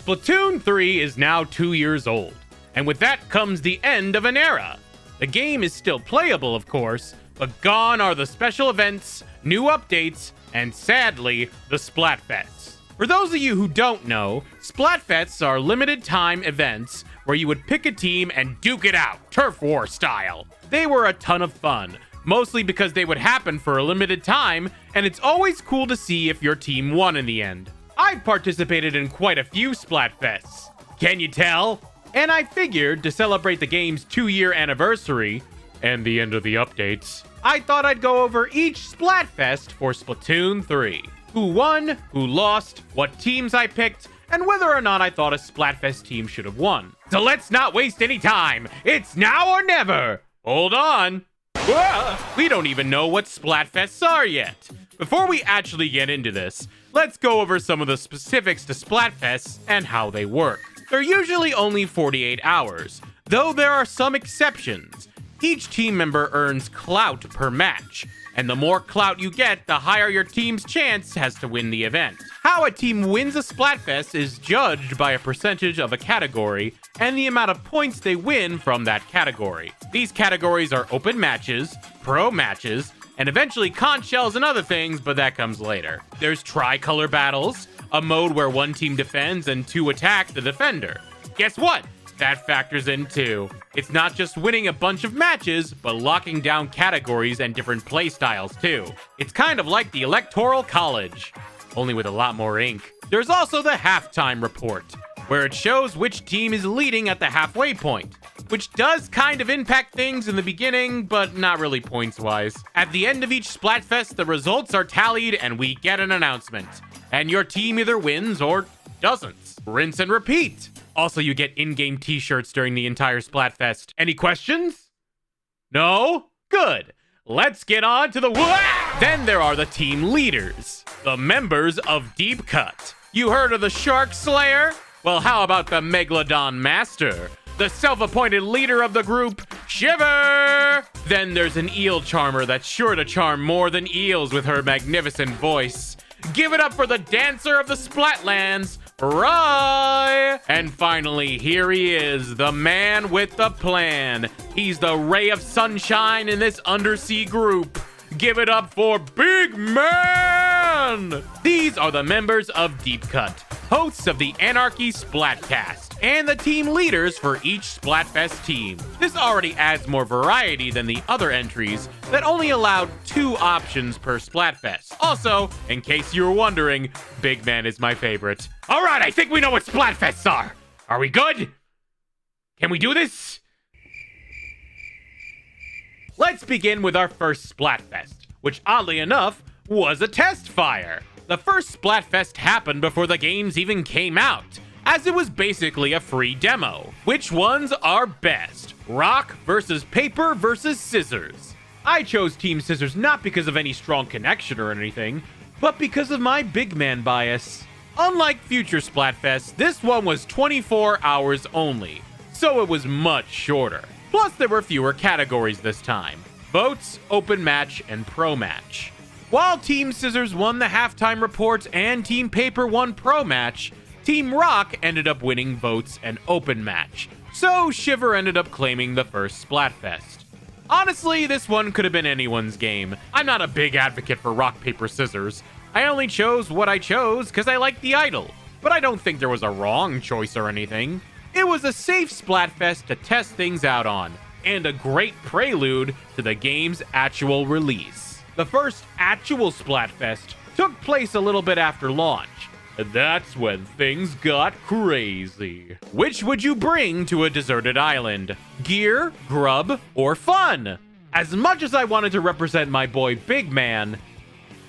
Splatoon 3 is now 2 years old, and with that comes the end of an era. The game is still playable, of course, but gone are the special events, new updates, and sadly, the Splatfests. For those of you who don't know, Splatfests are limited time events where you would pick a team and duke it out, turf war style. They were a ton of fun, mostly because they would happen for a limited time, and it's always cool to see if your team won in the end. I've participated in quite a few Splatfests. Can you tell? And I figured to celebrate the game's 2-year anniversary and the end of the updates, I thought I'd go over each Splatfest for Splatoon 3. Who won, who lost, what teams I picked, and whether or not I thought a Splatfest team should have won. So let's not waste any time. It's now or never. Hold on. We don't even know what Splatfests are yet. Before we actually get into this, let's go over some of the specifics to Splatfests and how they work. They're usually only 48 hours, though there are some exceptions. Each team member earns clout per match, and the more clout you get, the higher your team's chance has to win the event. How a team wins a Splatfest is judged by a percentage of a category and the amount of points they win from that category. These categories are open matches, pro matches, and eventually conch shells and other things, but that comes later. There's tricolor battles, a mode where one team defends and two attack the defender. Guess what? That factors in too. It's not just winning a bunch of matches, but locking down categories and different playstyles too. It's kind of like the Electoral College, only with a lot more ink. There's also the halftime report, where it shows which team is leading at the halfway point, which does kind of impact things in the beginning, but not really points-wise. At the end of each Splatfest, the results are tallied and we get an announcement. And your team either wins or doesn't. Rinse and repeat. Also, you get in-game t-shirts during the entire Splatfest. Any questions? No? Good. Let's get on to the Then there are the team leaders, the members of Deep Cut. You heard of the Shark Slayer? Well, how about the Megalodon Master, the self-appointed leader of the group, Shiver? Then there's an eel charmer that's sure to charm more than eels with her magnificent voice. Give it up for the dancer of the Splatlands, Roy! And finally, here he is, the man with the plan. He's the ray of sunshine in this undersea group. Give it up for Big Man! These are the members of Deep Cut, hosts of the Anarchy Splatcast, and the team leaders for each Splatfest team. This already adds more variety than the other entries that only allowed 2 options per Splatfest. Also, in case you were wondering, Big Man is my favorite. All right, I think we know what Splatfests are. Are we good? Can we do this? Let's begin with our first Splatfest, which oddly enough was a test fire. The first Splatfest happened before the games even came out, as it was basically a free demo. Which ones are best? Rock versus paper versus scissors. I chose Team Scissors not because of any strong connection or anything, but because of my big man bias. Unlike future Splatfests, this one was 24 hours only, so it was much shorter. Plus, there were fewer categories this time: votes, open match, and pro match. While Team Scissors won the halftime report and Team Paper won pro match, Team Rock ended up winning votes and open match, so Shiver ended up claiming the first Splatfest. Honestly, this one could have been anyone's game. I'm not a big advocate for rock, paper, scissors. I only chose what I chose because I like the idol, but I don't think there was a wrong choice or anything. It was a safe Splatfest to test things out on, and a great prelude to the game's actual release. The first actual Splatfest took place a little bit after launch. That's when things got crazy. Which would you bring to a deserted island? Gear, grub, or fun? As much as I wanted to represent my boy Big Man,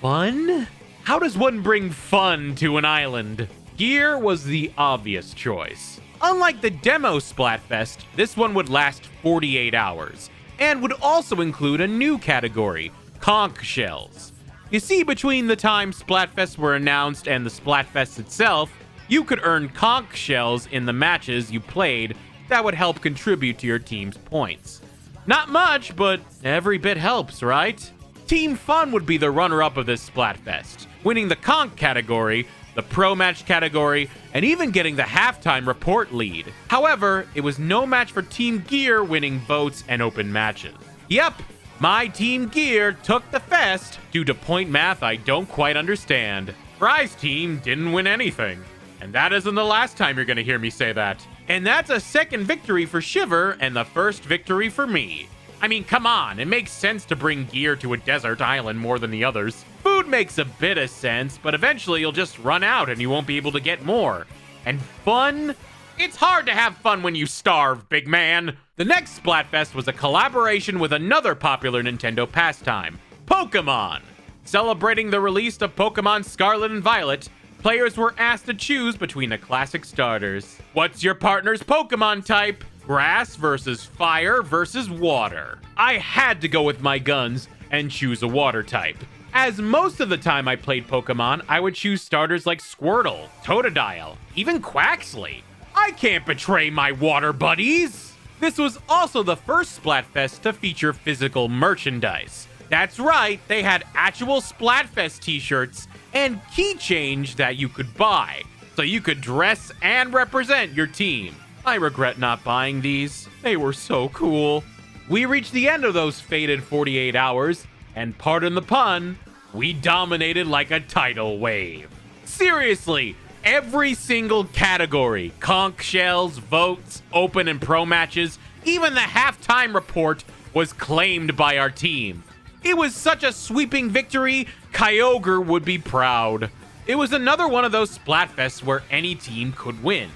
fun? How does one bring fun to an island? Gear was the obvious choice. Unlike the demo Splatfest, this one would last 48 hours, and would also include a new category, conch shells. You see, between the time Splatfests were announced and the Splatfest itself, you could earn conch shells in the matches you played that would help contribute to your team's points. Not much, but every bit helps, right? Team Fun would be the runner-up of this Splatfest, winning the conch category, the pro match category, and even getting the halftime report lead. However, it was no match for Team Gear winning votes and open matches. Yep, my Team Gear took the fest due to point math I don't quite understand. Fry's team didn't win anything. And that isn't the last time you're gonna hear me say that. And that's a second victory for Shiver and the first victory for me. I mean, come on, it makes sense to bring gear to a desert island more than the others. Food makes a bit of sense, but eventually you'll just run out and you won't be able to get more. And fun? It's hard to have fun when you starve, big man. The next Splatfest was a collaboration with another popular Nintendo pastime, Pokémon. Celebrating the release of Pokémon Scarlet and Violet, players were asked to choose between the classic starters. What's your partner's Pokémon type? Grass versus fire versus water. I had to go with my guns and choose a water type. As most of the time I played Pokemon, I would choose starters like Squirtle, Totodile, even Quaxly. I can't betray my water buddies! This was also the first Splatfest to feature physical merchandise. That's right, they had actual Splatfest t-shirts and keychains that you could buy, so you could dress and represent your team. I regret not buying these. They were so cool. We reached the end of those fated 48 hours, and pardon the pun, we dominated like a tidal wave. Seriously, every single category, conch shells, votes, open and pro matches, even the halftime report was claimed by our team. It was such a sweeping victory, Kyogre would be proud. It was another one of those Splatfests where any team could win.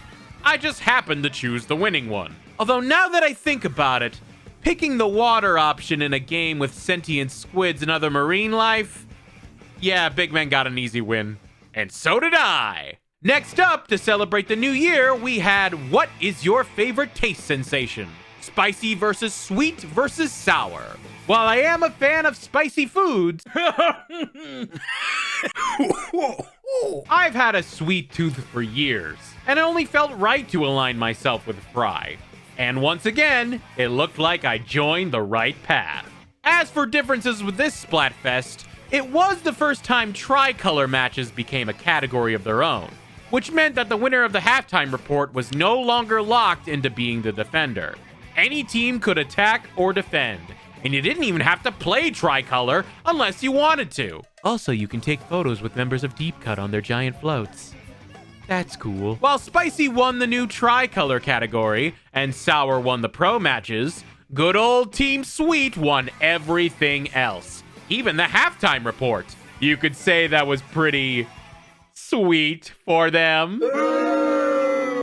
I just happened to choose the winning one. Although now that I think about it, picking the water option in a game with sentient squids and other marine life, yeah, Big Man got an easy win. And so did I. Next up, to celebrate the new year, we had What is your favorite taste sensation? Spicy versus sweet versus sour. While I am a fan of spicy foods, I've had a sweet tooth for years, and it only felt right to align myself with Fry. And once again, it looked like I joined the right path. As for differences with this Splatfest, it was the first time tricolor matches became a category of their own, which meant that the winner of the halftime report was no longer locked into being the defender. Any team could attack or defend, and you didn't even have to play tricolor unless you wanted to. Also, you can take photos with members of Deep Cut on their giant floats. That's cool. While Spicy won the new tricolor category and Sour won the pro matches, good old Team Sweet won everything else. Even the halftime report. You could say that was pretty sweet for them.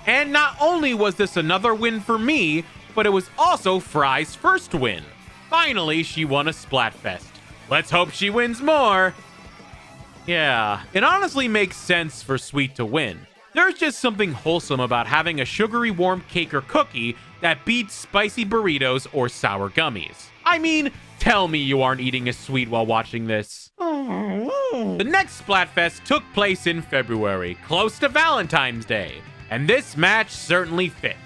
And not only was this another win for me, but it was also Fry's first win. Finally, she won a Splatfest. Let's hope she wins more. Yeah, it honestly makes sense for Sweet to win. There's just something wholesome about having a sugary warm cake or cookie that beats spicy burritos or sour gummies. I mean, tell me you aren't eating a sweet while watching this. The next Splatfest took place in February, close to Valentine's Day, and this match certainly fit.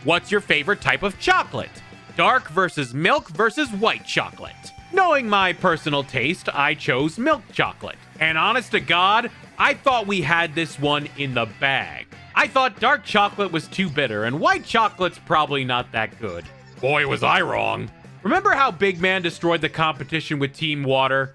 What's your favorite type of chocolate? Dark versus milk versus white chocolate. Knowing my personal taste, I chose milk chocolate. And honest to God, I thought we had this one in the bag. I thought dark chocolate was too bitter and white chocolate's probably not that good. Boy, was I wrong. Remember how Big Man destroyed the competition with Team Water?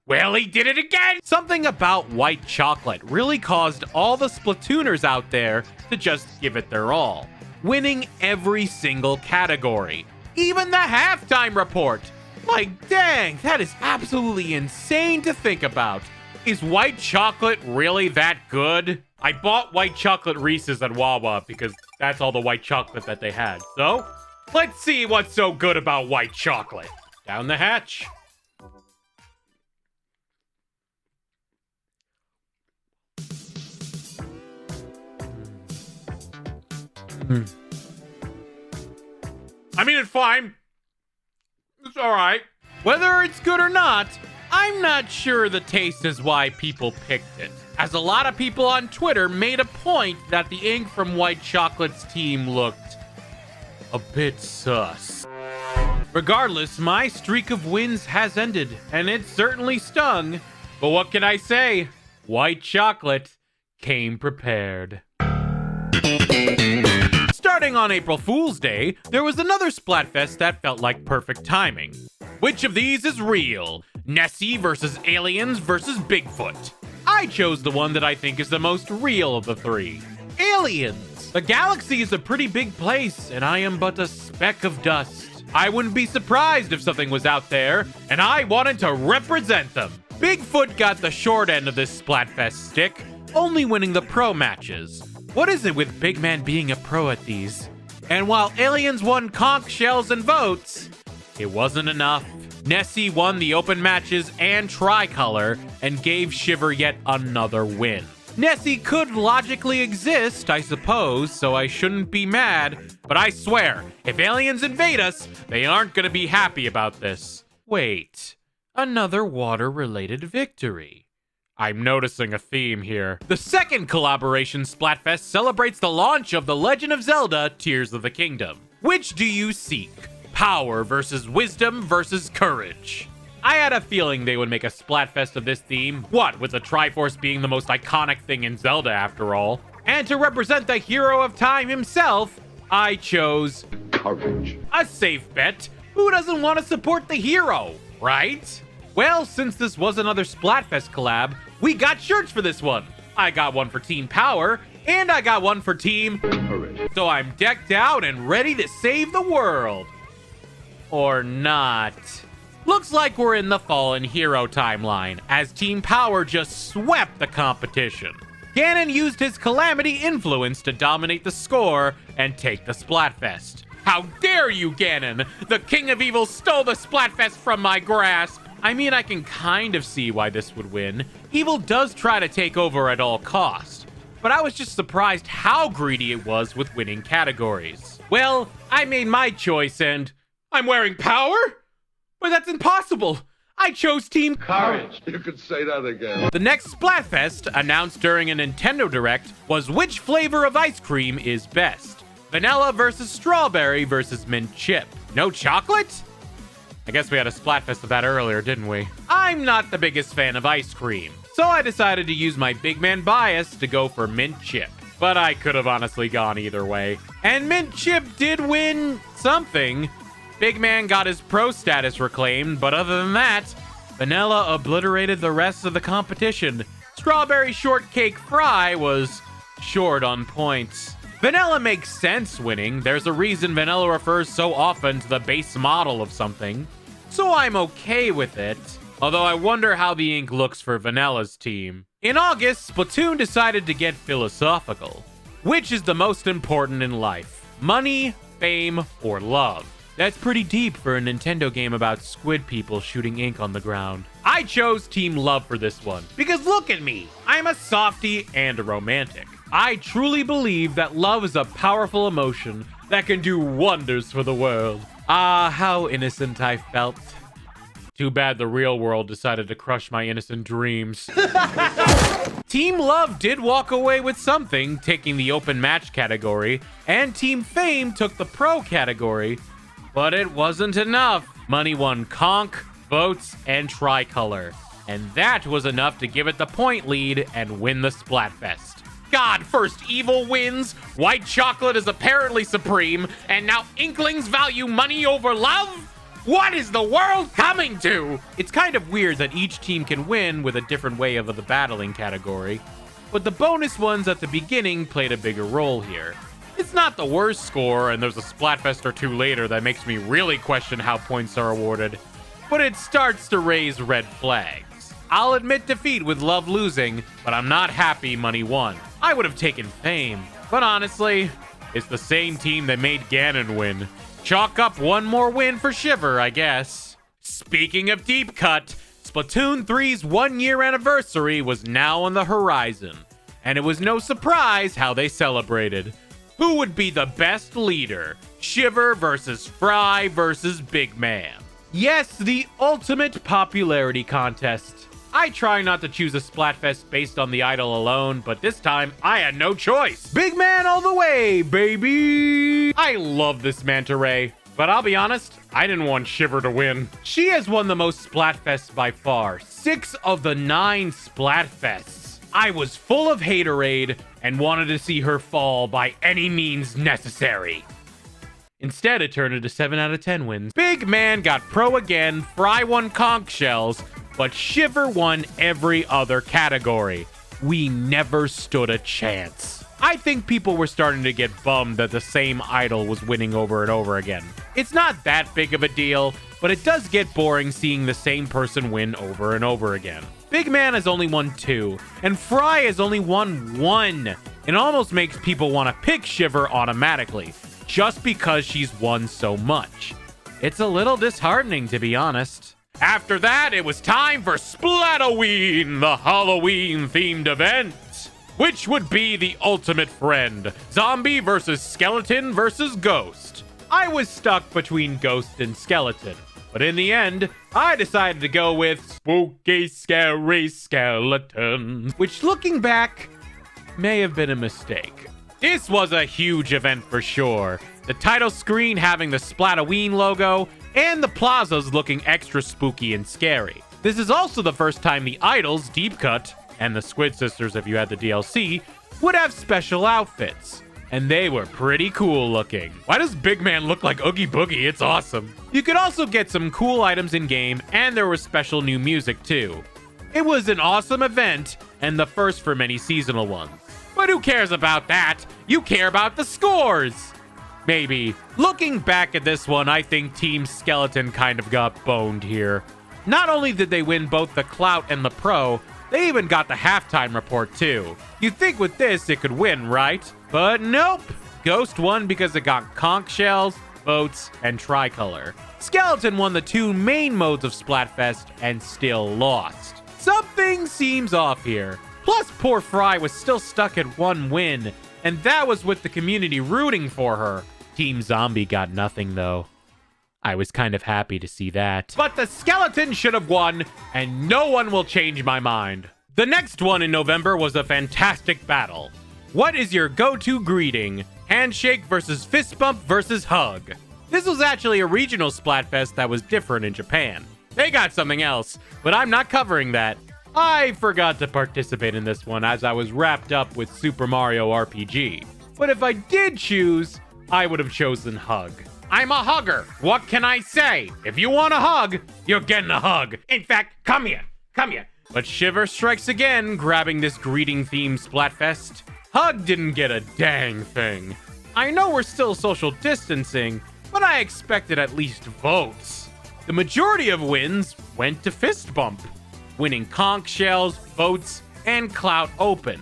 Well, he did it again! Something about white chocolate really caused all the Splatooners out there to just give it their all, winning every single category, even the halftime report. Like, dang, that is absolutely insane to think about. Is white chocolate really that good? I bought white chocolate Reese's at Wawa because that's all the white chocolate that they had. So, let's see what's so good about white chocolate. Down the hatch. I mean, it's fine. It's alright. Whether it's good or not, I'm not sure the taste is why people picked it, as a lot of people on Twitter made a point that the ink from White Chocolate's team looked a bit sus. Regardless, my streak of wins has ended, and it certainly stung. But what can I say? White Chocolate came prepared. Starting on April Fool's Day, there was another Splatfest that felt like perfect timing. Which of these is real? Nessie versus aliens versus Bigfoot. I chose the one that I think is the most real of the three. Aliens! The galaxy is a pretty big place, and I am but a speck of dust. I wouldn't be surprised if something was out there, and I wanted to represent them. Bigfoot got the short end of this Splatfest stick, only winning the pro matches. What is it with Big Man being a pro at these? And while aliens won conch shells and votes, it wasn't enough. Nessie won the open matches and tricolor and gave Shiver yet another win. Nessie could logically exist, I suppose, so I shouldn't be mad, but I swear, if aliens invade us, they aren't gonna be happy about this. Wait, another water-related victory. I'm noticing a theme here. The second collaboration Splatfest celebrates the launch of The Legend of Zelda Tears of the Kingdom. Which do you seek? Power versus wisdom versus courage. I had a feeling they would make a Splatfest of this theme. What, with the Triforce being the most iconic thing in Zelda after all? And to represent the hero of time himself, I chose courage. A safe bet. Who doesn't want to support the hero, right? Well, since this was another Splatfest collab, we got shirts for this one. I got one for Team Power, and I got one for Team Courage. So I'm decked out and ready to save the world. Or not. Looks like we're in the Fallen Hero timeline, as Team Power just swept the competition. Ganon used his Calamity influence to dominate the score and take the Splatfest. How dare you, Ganon! The King of Evil stole the Splatfest from my grasp! I mean, I can kind of see why this would win. Evil does try to take over at all costs, but I was just surprised how greedy it was with winning categories. Well, I made my choice and I'm wearing power? But that's impossible! I chose Team Courage. You could say that again. The next Splatfest, announced during a Nintendo Direct, was which flavor of ice cream is best. Vanilla versus strawberry versus mint chip. No chocolate? I guess we had a Splatfest of that earlier, didn't we? I'm not the biggest fan of ice cream, so I decided to use my big man bias to go for mint chip. But I could have honestly gone either way. And mint chip did win something. Big man got his pro status reclaimed, but other than that, vanilla obliterated the rest of the competition. Strawberry shortcake fry was short on points. Vanilla makes sense winning. There's a reason vanilla refers so often to the base model of something. So I'm okay with it. Although I wonder how the ink looks for Vanilla's team. In August, Splatoon decided to get philosophical. Which is the most important in life? Money, fame, or love? That's pretty deep for a Nintendo game about squid people shooting ink on the ground. I chose Team Love for this one, because look at me! I'm a softie and a romantic. I truly believe that love is a powerful emotion that can do wonders for the world. Ah, how innocent I felt. Too bad the real world decided to crush my innocent dreams. Team Love did walk away with something, taking the open match category, and Team Fame took the pro category. But it wasn't enough. Money won conch, votes, and tricolor. And that was enough to give it the point lead and win the Splatfest. God, first evil wins, white chocolate is apparently supreme, and now Inklings value money over love? What is the world coming to? It's kind of weird that each team can win with a different way of the battling category, but the bonus ones at the beginning played a bigger role here. It's not the worst score, and there's a Splatfest or two later that makes me really question how points are awarded, but it starts to raise red flags. I'll admit defeat with love losing, but I'm not happy money won. I would have taken fame, but honestly, it's the same team that made Ganon win. Chalk up one more win for Shiver, I guess. Speaking of deep cut, Splatoon 3's 1-year anniversary was now on the horizon, and it was no surprise how they celebrated. Who would be the best leader? Shiver versus Fry versus Big Man. Yes, the ultimate popularity contest. I try not to choose a Splatfest based on the idol alone, but this time I had no choice. Big Man all the way, baby! I love this Manta Ray, but I'll be honest, I didn't want Shiver to win. She has won the most Splatfests by far, 6 of the 9 Splatfests. I was full of haterade and wanted to see her fall by any means necessary. Instead, it turned into 7 out of 10 wins. Big Man got pro again, Fry won conch shells, but Shiver won every other category. We never stood a chance. I think people were starting to get bummed that the same idol was winning over and over again. It's not that big of a deal, but it does get boring seeing the same person win over and over again. Big Man has only won 2, and Fry has only won 1. It almost makes people want to pick Shiver automatically, just because she's won so much. It's a little disheartening, to be honest. After that, it was time for Splatoween, the Halloween-themed event, which would be the ultimate friend. Zombie versus skeleton versus ghost. I was stuck between ghost and skeleton, but in the end, I decided to go with spooky, scary skeleton, which looking back, may have been a mistake. This was a huge event for sure. The title screen having the Splatoween logo, and the plazas looking extra spooky and scary. This is also the first time the idols, Deep Cut, and the Squid Sisters, if you had the DLC, would have special outfits. And they were pretty cool looking. Why does Big Man look like Oogie Boogie? It's awesome. You could also get some cool items in-game, and there was special new music too. It was an awesome event, and the first for many seasonal ones. But who cares about that? You care about the scores! Maybe. Looking back at this one, I think Team Skeleton kind of got boned here. Not only did they win both the Clout and the Pro, they even got the halftime report too. You'd think with this it could win, right? But nope. Ghost won because it got conch shells, boats, and tricolor. Skeleton won the 2 main modes of Splatfest and still lost. Something seems off here. Plus, poor Fry was still stuck at 1 win, and that was with the community rooting for her. Team Zombie got nothing though. I was kind of happy to see that. But the skeleton should have won, and no one will change my mind. The next one in November was a fantastic battle. What is your go-to greeting? Handshake versus fist bump versus hug. This was actually a regional Splatfest that was different in Japan. They got something else, but I'm not covering that. I forgot to participate in this one as I was wrapped up with Super Mario RPG. But if I did choose, I would have chosen hug. I'm a hugger. What can I say? If you want a hug, you're getting a hug. In fact, come here. Come here. But Shiver strikes again, grabbing this greeting-themed Splatfest. Hug didn't get a dang thing. I know we're still social distancing, but I expected at least votes. The majority of wins went to fist bump, winning conch shells, boats, and Clout Open.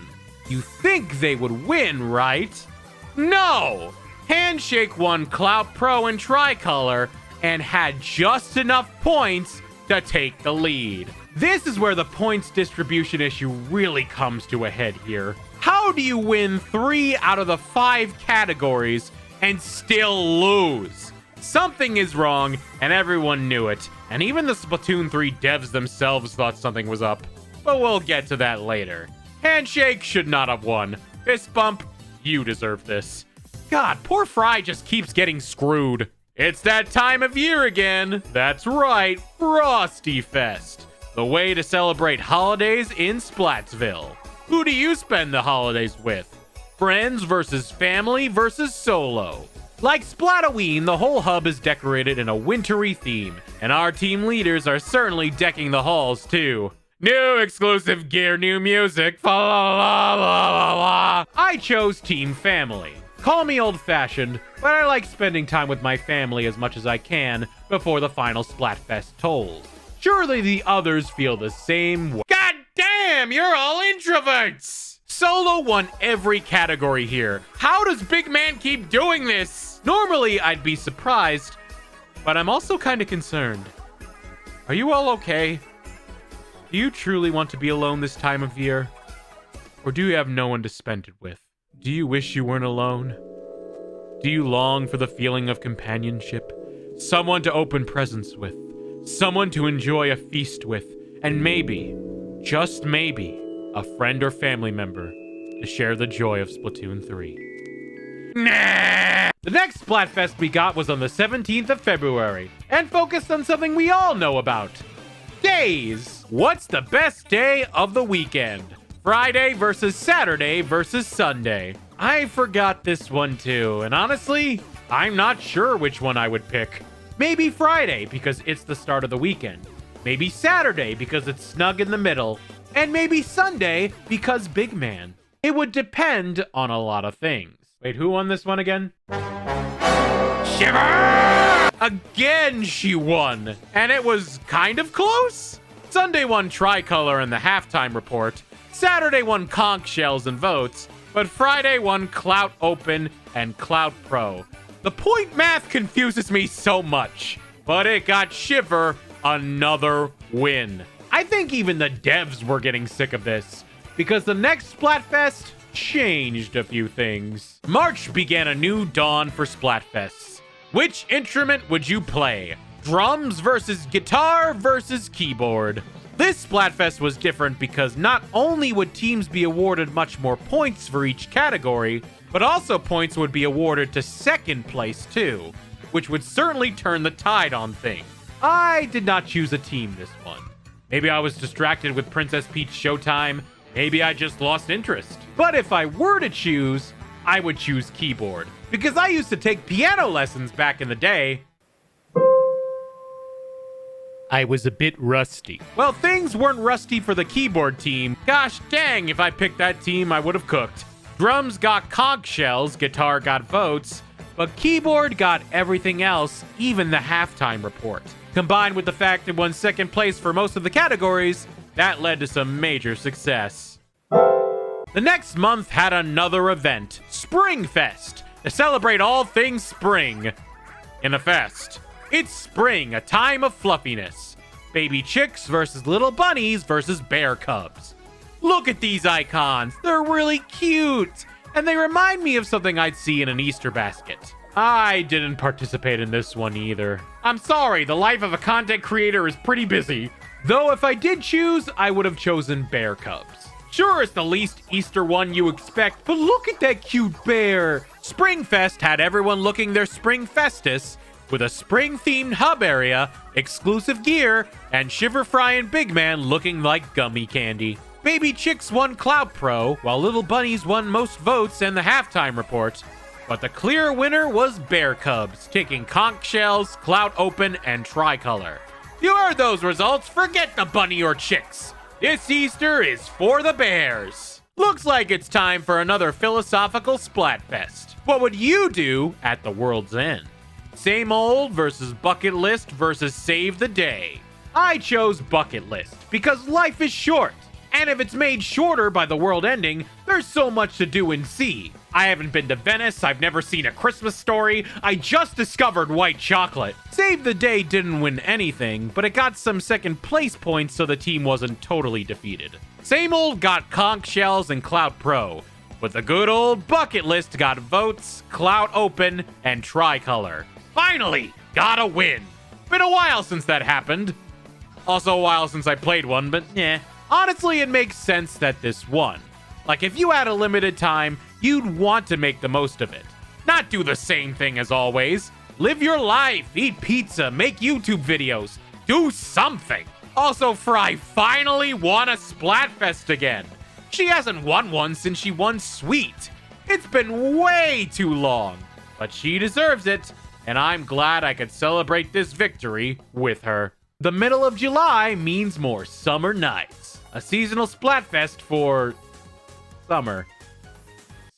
You think they would win, right? No! Handshake won Clout Pro and Tricolor and had just enough points to take the lead. This is where the points distribution issue really comes to a head here. How do you win 3 out of the 5 categories and still lose? Something is wrong, and everyone knew it. And even the Splatoon 3 devs themselves thought something was up. But we'll get to that later. Handshake should not have won. Fist bump, you deserve this. God, poor Fry just keeps getting screwed. It's that time of year again. That's right, Frosty Fest. The way to celebrate holidays in Splatsville. Who do you spend the holidays with? Friends versus family versus solo. Like Splatoween, the whole hub is decorated in a wintry theme, and our team leaders are certainly decking the halls too. New exclusive gear, new music, fa la la la la. I chose Team Family. Call me old-fashioned, but I like spending time with my family as much as I can before the final Splatfest tolls. Surely the others feel the same way. God damn, you're all introverts! Solo won every category here. How does Big Man keep doing this? Normally, I'd be surprised, but I'm also kind of concerned. Are you all okay? Do you truly want to be alone this time of year? Or do you have no one to spend it with? Do you wish you weren't alone? Do you long for the feeling of companionship? Someone to open presents with? Someone to enjoy a feast with? And maybe, just maybe, a friend or family member to share the joy of Splatoon 3. Nah! The next Splatfest we got was on the 17th of February, and focused on something we all know about. Days! What's the best day of the weekend? Friday versus Saturday versus Sunday. I forgot this one too, and honestly, I'm not sure which one I would pick. Maybe Friday because it's the start of the weekend. Maybe Saturday because it's snug in the middle. And maybe Sunday because big man. It would depend on a lot of things. Wait, who won this one again? Shiver! Again, she won. And it was kind of close. Sunday won Tricolor in the halftime report. Saturday won Conch Shells and votes. But Friday won Clout Open and Clout Pro. The point math confuses me so much. But it got Shiver another win. I think even the devs were getting sick of this, because the next Splatfest changed a few things. March began a new dawn for Splatfests. Which instrument would you play? Drums versus guitar versus keyboard. This Splatfest was different because not only would teams be awarded much more points for each category, but also points would be awarded to second place too, which would certainly turn the tide on things. I did not choose a team this one. Maybe I was distracted with Princess Peach Showtime. Maybe I just lost interest. But if I were to choose, I would choose keyboard. Because I used to take piano lessons back in the day. I was a bit rusty. Well, things weren't rusty for the keyboard team. Gosh dang, if I picked that team, I would have cooked. Drums got conch shells, guitar got votes, but keyboard got everything else, even the halftime report. Combined with the fact it won second place for most of the categories, that led to some major success. The next month had another event, Springfest, to celebrate all things spring in a fest. It's spring, a time of fluffiness. Baby chicks versus little bunnies versus bear cubs. Look at these icons, they're really cute, and they remind me of something I'd see in an Easter basket. I didn't participate in this one either. I'm sorry, the life of a content creator is pretty busy. Though if I did choose, I would have chosen bear cubs. Sure, it's the least Easter one you expect, but look at that cute bear. Springfest had everyone looking their spring festus, with a spring-themed hub area, exclusive gear, and Shiver Fry and Big Man looking like gummy candy. Baby chicks won Clout Pro, while little bunnies won most votes and the halftime report. But the clear winner was Bear Cubs, taking conch shells, Clout Open, and Tricolor. You heard those results, forget the bunny or chicks. This Easter is for the bears. Looks like it's time for another philosophical Splatfest. What would you do at the world's end? Same old versus bucket list versus save the day. I chose bucket list because life is short. And if it's made shorter by the world ending, there's so much to do and see. I haven't been to Venice, I've never seen A Christmas Story, I just discovered white chocolate. Save the Day didn't win anything, but it got some second place points so the team wasn't totally defeated. Same old got conch shells and Clout Pro, but the good old bucket list got votes, Clout Open, and Tricolor. Finally, got a win. Been a while since that happened. Also a while since I played one, but yeah. Honestly, it makes sense that this won. Like, if you had a limited time, you'd want to make the most of it. Not do the same thing as always. Live your life, eat pizza, make YouTube videos. Do something. Also, Fry finally won a Splatfest again. She hasn't won one since she won Sweet. It's been way too long. But she deserves it, and I'm glad I could celebrate this victory with her. The middle of July means more summer nights. A seasonal Splatfest for summer.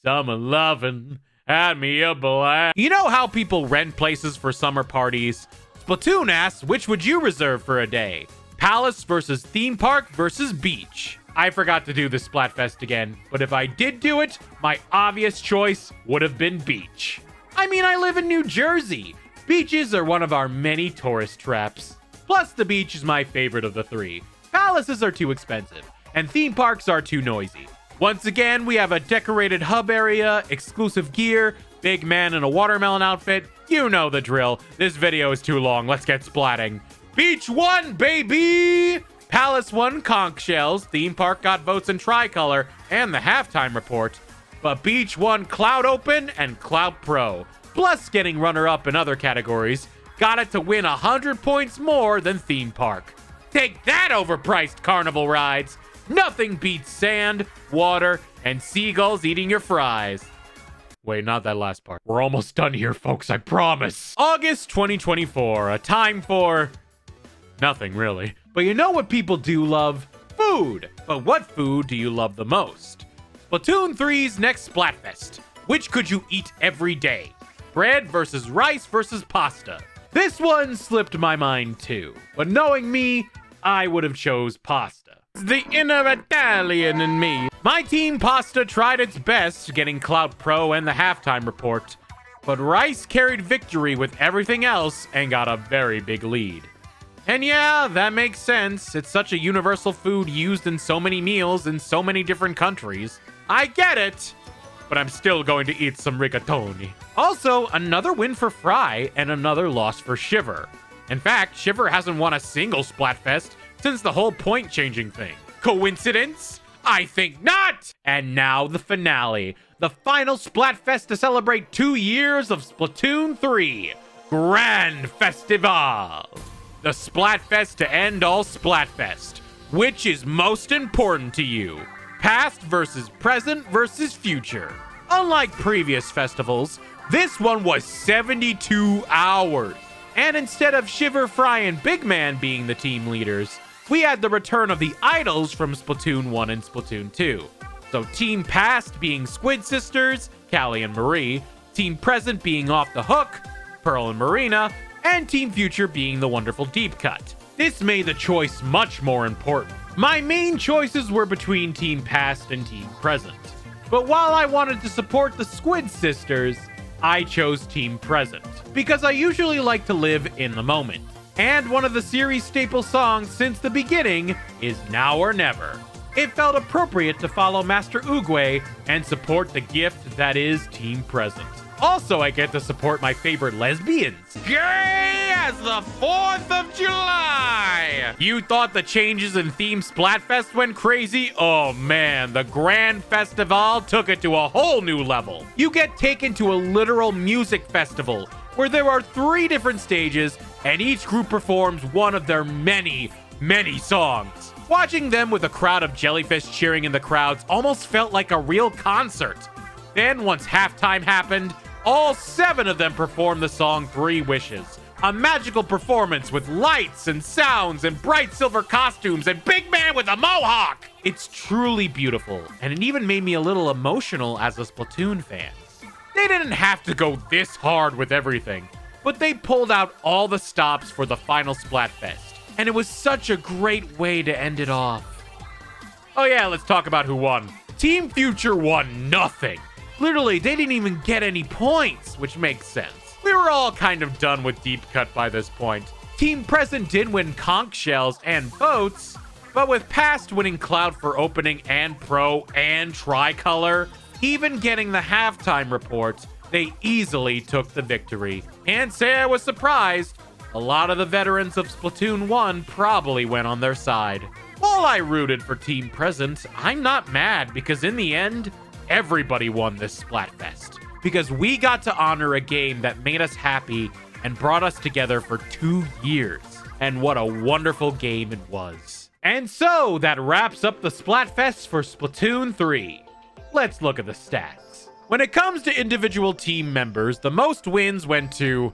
Summer lovin' had me a blast. You know how people rent places for summer parties? Splatoon asks, which would you reserve for a day? Palace versus theme park versus beach. I forgot to do the Splatfest again, but if I did do it, my obvious choice would have been beach. I mean, I live in New Jersey. Beaches are one of our many tourist traps. Plus, the beach is my favorite of the three. Palaces are too expensive, and theme parks are too noisy. Once again, we have a decorated hub area, exclusive gear, big man in a watermelon outfit. You know the drill. This video is too long. Let's get splatting. Beach won, baby! Palace won conch shells, theme park got votes and Tricolor, and the halftime report. But beach won Clout Open and Clout Pro, plus getting runner-up in other categories. Got it to win 100 points more than theme park. Take that, overpriced carnival rides. Nothing beats sand, water, and seagulls eating your fries. Wait, not that last part. We're almost done here, folks, I promise. August 2024, a time for nothing, really. But you know what people do love? Food. But what food do you love the most? Splatoon 3's next Splatfest. Which could you eat every day? Bread versus rice versus pasta. This one slipped my mind too. But knowing me, I would have chose pasta. The inner Italian in me. My team pasta tried its best getting Clout Pro and the halftime report. But rice carried victory with everything else and got a very big lead. And yeah, that makes sense. It's such a universal food used in so many meals in so many different countries. I get it, but I'm still going to eat some rigatoni. Also, another win for Fry and another loss for Shiver. In fact, Shiver hasn't won a single Splatfest since the whole point-changing thing. Coincidence? I think not! And now the finale. The final Splatfest to celebrate 2 years of Splatoon 3. Grand Festival. The Splatfest to end all Splatfest. Which is most important to you? Past versus present versus future. Unlike previous festivals, this one was 72 hours. And instead of Shiver, Fry, and Big Man being the team leaders, we had the return of the idols from Splatoon 1 and Splatoon 2. So Team Past being Squid Sisters, Callie and Marie, Team Present being Off the Hook, Pearl and Marina, and Team Future being the wonderful Deep Cut. This made the choice much more important. My main choices were between Team Past and Team Present. But while I wanted to support the Squid Sisters, I chose Team Present, because I usually like to live in the moment. And one of the series' staple songs since the beginning is Now or Never. It felt appropriate to follow Master Oogway and support the gift that is Team Present. Also, I get to support my favorite lesbians. Gay as the 4th of July! You thought the changes in Theme Splatfest went crazy? Oh man, the Grand Festival took it to a whole new level. You get taken to a literal music festival where there are 3 different stages and each group performs one of their many, many songs. Watching them with a crowd of jellyfish cheering in the crowds almost felt like a real concert. Then, once halftime happened, all 7 of them performed the song 3 Wishes. A magical performance with lights and sounds and bright silver costumes and Big Man with a mohawk! It's truly beautiful, and it even made me a little emotional as a Splatoon fan. They didn't have to go this hard with everything, but they pulled out all the stops for the final Splatfest, and it was such a great way to end it off. Oh yeah, let's talk about who won. Team Future won nothing. Literally, they didn't even get any points, which makes sense. We were all kind of done with Deep Cut by this point. Team Present did win conch shells and boats, but with Past winning Cloud for opening and Pro and Tricolor, even getting the halftime report, they easily took the victory. Can't say I was surprised. A lot of the veterans of Splatoon 1 probably went on their side. While I rooted for Team Present, I'm not mad because in the end, everybody won this Splatfest. Because we got to honor a game that made us happy and brought us together for 2 years. And what a wonderful game it was. And so, that wraps up the Splatfest for Splatoon 3. Let's look at the stats. When it comes to individual team members, the most wins went to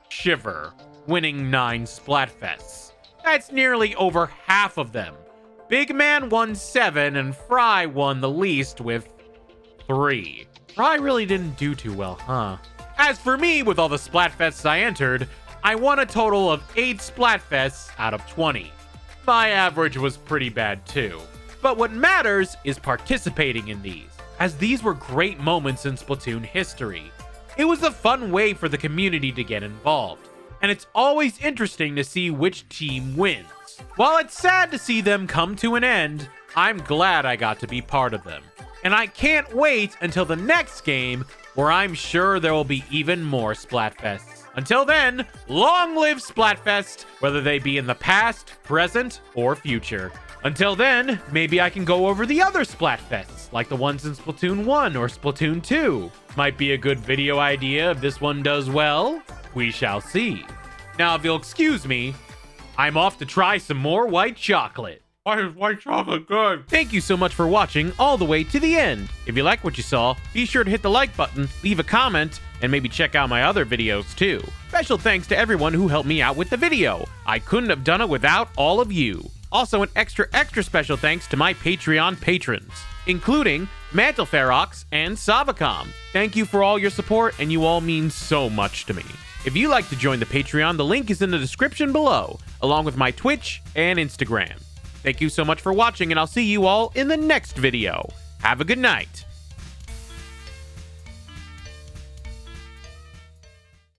Shiver, winning 9 Splatfests. That's nearly over half of them. Big Man won 7 and Fry won the least with 3. Fry really didn't do too well, huh? As for me, with all the Splatfests I entered, I won a total of 8 Splatfests out of 20. My average was pretty bad too. But what matters is participating in these, as these were great moments in Splatoon history. It was a fun way for the community to get involved, and it's always interesting to see which team wins. While it's sad to see them come to an end, I'm glad I got to be part of them. And I can't wait until the next game, where I'm sure there will be even more Splatfests. Until then, long live Splatfest, whether they be in the past, present, or future. Until then, maybe I can go over the other Splatfests, like the ones in Splatoon 1 or Splatoon 2. Might be a good video idea if this one does well. We shall see. Now, if you'll excuse me, I'm off to try some more white chocolate. Why is white chocolate good? Thank you so much for watching all the way to the end. If you like what you saw, be sure to hit the like button, leave a comment, and maybe check out my other videos too. Special thanks to everyone who helped me out with the video. I couldn't have done it without all of you. Also, an extra special thanks to my Patreon patrons, including Mantelferox and Savacom. Thank you for all your support, and you all mean so much to me. If you'd like to join the Patreon, the link is in the description below, along with my Twitch and Instagram. Thank you so much for watching, and I'll see you all in the next video. Have a good night.